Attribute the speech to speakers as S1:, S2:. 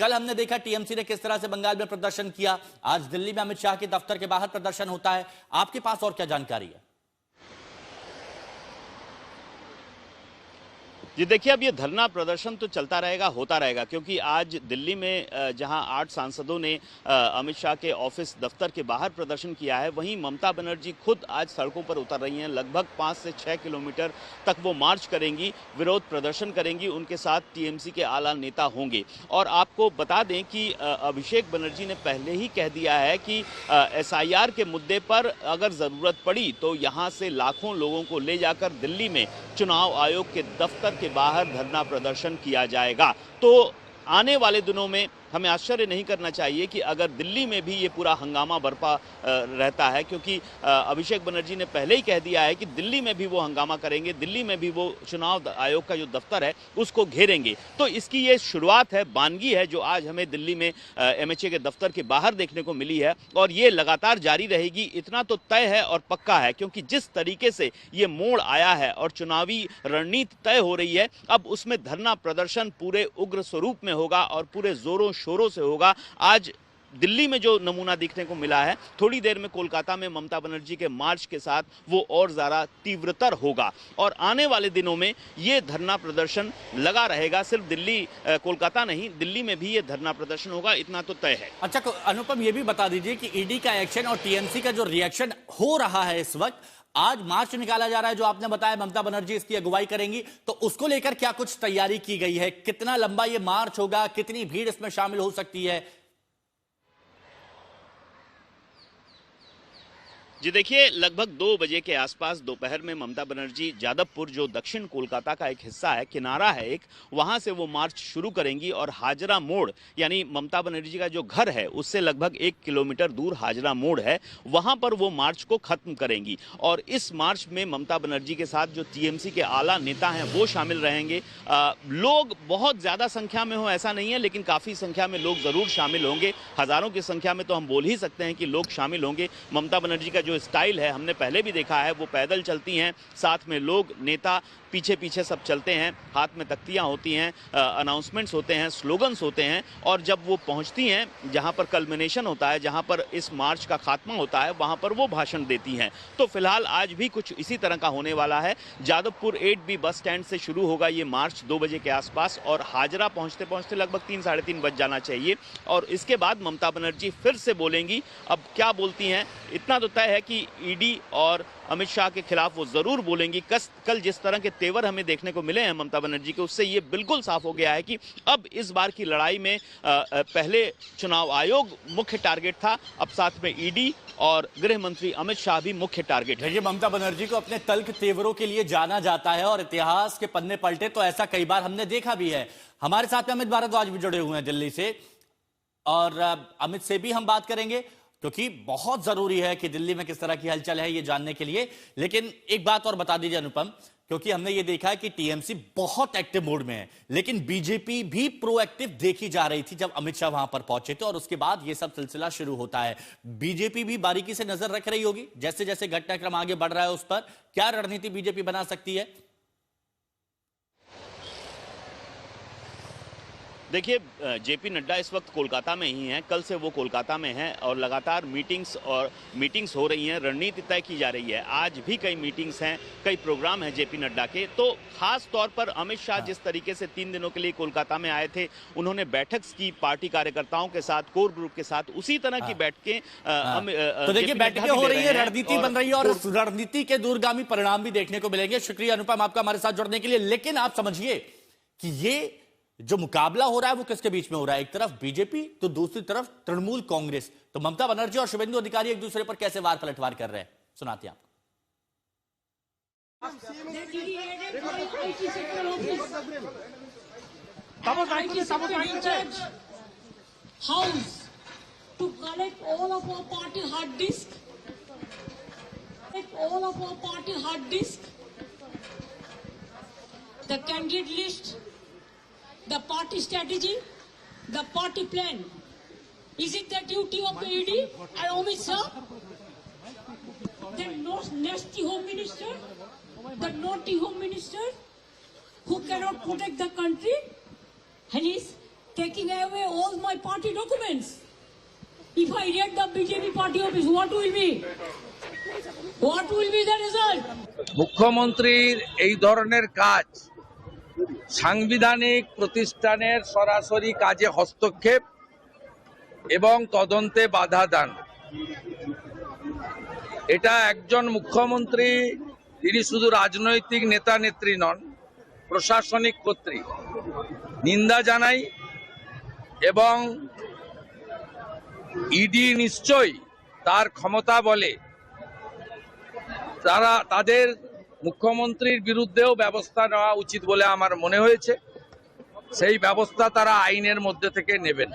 S1: कल हमने देखा टीएमसी ने किस तरह से बंगाल में प्रदर्शन किया, आज दिल्ली में अमित शाह के दफ्तर के बाहर प्रदर्शन होता है। आपके पास और क्या जानकारी है?
S2: जी देखिए, अब ये धरना प्रदर्शन तो चलता रहेगा, होता रहेगा, क्योंकि आज दिल्ली में जहां 8 सांसदों ने अमित शाह के ऑफिस दफ्तर के बाहर प्रदर्शन किया है, वहीं ममता बनर्जी खुद आज सड़कों पर उतर रही हैं। लगभग 5 से 6 किलोमीटर तक वो मार्च करेंगी, विरोध प्रदर्शन करेंगी। उनके साथ टीएमसी के आला नेता होंगे। और आपको बता दें कि अभिषेक बनर्जी ने पहले ही कह दिया है कि एसआईआर के मुद्दे पर अगर ज़रूरत पड़ी तो यहाँ से लाखों लोगों को ले जाकर दिल्ली में चुनाव आयोग के दफ्तर के बाहर धरना प्रदर्शन किया जाएगा। तो आने वाले दिनों में हमें आश्चर्य नहीं करना चाहिए कि अगर दिल्ली में भी ये पूरा हंगामा बरपा रहता है, क्योंकि अभिषेक बनर्जी ने पहले ही कह दिया है कि दिल्ली में भी वो हंगामा करेंगे, दिल्ली में भी वो चुनाव आयोग का जो दफ्तर है उसको घेरेंगे। तो इसकी ये शुरुआत है, बानगी है, जो आज हमें दिल्ली में एमएचए के दफ्तर के बाहर देखने को मिली है, और ये लगातार जारी रहेगी। इतना तो तय है और पक्का है, क्योंकि जिस तरीके से ये मोड़ आया है और चुनावी रणनीति तय हो रही है, अब उसमें धरना प्रदर्शन पूरे उग्र स्वरूप में होगा और पूरे जोरों शोरों से होगा। आज दिल्ली में जो नमूना देखने को मिला है, थोड़ी देर में कोलकाता में ममता बनर्जी के मार्च के साथ वो और ज्यादा तीव्रतर होगा। और आने वाले दिनों में ये धरना प्रदर्शन लगा रहेगा। सिर्फ दिल्ली कोलकाता नहीं, दिल्ली में भी ये धरना प्रदर्शन होगा, इतना तो तय है।
S1: अच्छा अनुपम, ये भी बता दीजिए कि ईडी का एक्शन और टीएमसी का जो रिएक्शन हो रहा है इस वक्त, आज मार्च निकाला जा रहा है जो आपने बताया ममता बनर्जी इसकी अगुवाई करेंगी, तो उसको लेकर क्या कुछ तैयारी की गई है? कितना लंबा ये मार्च होगा, कितनी भीड़ इसमें शामिल हो सकती है?
S2: जी देखिए, लगभग 2 बजे के आसपास दोपहर में ममता बनर्जी जादवपुर, जो दक्षिण कोलकाता का एक हिस्सा है, किनारा है एक, वहां से वो मार्च शुरू करेंगी और हाजरा मोड़, यानी ममता बनर्जी का जो घर है उससे लगभग 1 किलोमीटर दूर हाजरा मोड़ है, वहां पर वो मार्च को खत्म करेंगी। और इस मार्च में ममता बनर्जी के साथ जो टीएमसी के आला नेता हैं वो शामिल रहेंगे। लोग बहुत ज्यादा संख्या में हो ऐसा नहीं है, लेकिन काफी संख्या में लोग जरूर शामिल होंगे। हजारों की संख्या में तो हम बोल ही सकते हैं कि लोग शामिल होंगे। ममता बनर्जी का जो स्टाइल है, हमने पहले भी देखा है, वो पैदल चलती हैं, साथ में लोग, नेता पीछे पीछे सब चलते हैं, हाथ में तख्तियां होती हैं, अनाउंसमेंट्स होते हैं, स्लोगन्स होते हैं। और जब वो पहुंचती हैं जहां पर कल्मिनेशन होता है, जहां पर इस मार्च का खात्मा होता है, वहां पर वो भाषण देती हैं। तो फिलहाल आज भी कुछ इसी तरह का होने वाला है। जादवपुर 8B बस स्टैंड से शुरू होगा ये मार्च 2 बजे के आसपास, और हाजरा पहुंचते पहुंचते लगभग 3 साढ़े 3 बज जाना चाहिए। और इसके बाद ममता बनर्जी फिर से बोलेंगी। अब क्या बोलती हैं, इतना तो तय है कि ईडी और अमित शाह के खिलाफ वो जरूर बोलेंगी। कल जिस तरह के तेवर हमें देखने को मिले हैं ममता बनर्जी के, उससे ये बिल्कुल साफ हो गया है कि अब इस बार की लड़ाई में पहले चुनाव आयोग मुख्य टारगेट था, अब साथ में ईडी और गृह मंत्री अमित शाह भी मुख्य टारगेट है।
S1: देखिए, ममता बनर्जी को अपने तल्ख तेवरों के लिए जाना जाता है और इतिहास के पन्ने पलटे तो ऐसा कई बार हमने देखा भी है। हमारे साथ में अमित भारद्वाज भी जुड़े हुए हैं दिल्ली से, और अमित से भी हम बात करेंगे, क्योंकि बहुत जरूरी है कि दिल्ली में किस तरह की हलचल है ये जानने के लिए। लेकिन एक बात और बता दीजिए अनुपम, क्योंकि हमने ये देखा है कि टीएमसी बहुत एक्टिव मोड में है, लेकिन बीजेपी भी प्रोएक्टिव देखी जा रही थी जब अमित शाह वहां पर पहुंचे थे, और उसके बाद ये सब सिलसिला शुरू होता है। बीजेपी भी बारीकी से नजर रख रही होगी जैसे जैसे घटनाक्रम आगे बढ़ रहा है उस पर। क्या रणनीति बीजेपी बना सकती है?
S2: देखिए, जेपी नड्डा इस वक्त कोलकाता में ही हैं, कल से वो कोलकाता में हैं और लगातार मीटिंग्स हो रही हैं, रणनीति तय की जा रही है। आज भी कई मीटिंग्स हैं, कई प्रोग्राम हैं जेपी नड्डा के। तो खास तौर पर अमित शाह जिस तरीके से 3 दिनों के लिए कोलकाता में आए थे, उन्होंने बैठक की पार्टी कार्यकर्ताओं के साथ, कोर ग्रुप के साथ, उसी तरह की बैठकें
S1: तो देखिए, बैठकें हो रही है, रणनीति बन रही है, और रणनीति के दूरगामी परिणाम भी देखने को मिलेंगे। शुक्रिया अनुपम आपका हमारे साथ जुड़ने के लिए। लेकिन आप समझिए कि ये जो मुकाबला हो रहा है वो किसके बीच में हो रहा है? एक तरफ बीजेपी तो दूसरी तरफ तृणमूल कांग्रेस। तो ममता बनर्जी और शुभेंदु अधिकारी एक दूसरे पर कैसे वार पलटवार कर रहे हैं, सुनाते हैं
S3: आपको। The party strategy, the party plan. Is it the duty of the ED and Amit Shah? The nasty home minister, the naughty home minister who cannot protect the country, and is taking away all my party documents. If I read the BJP party office, what will be? What will be the result?
S4: মুখ্যমন্ত্রীর এই ধরনের কাজ সাংবিধানিক প্রতিষ্ঠানের সরাসরি কাজে হস্তক্ষেপ এবং তদন্তে বাধা দান। এটা একজন মুখ্যমন্ত্রী, তিনি শুধু রাজনৈতিক নেতা নেত্রী নন, প্রশাসনিক কর্তৃ। নিন্দা জানাই এবং ইডি নিশ্চয়ই তার ক্ষমতা বলে তাদের মুখ্যমন্ত্রীর বিরুদ্ধেও ব্যবস্থা নেওয়া উচিত বলে আমার মনে হয়েছে। সেই ব্যবস্থা তারা আইনের মধ্যে থেকে নেবেন।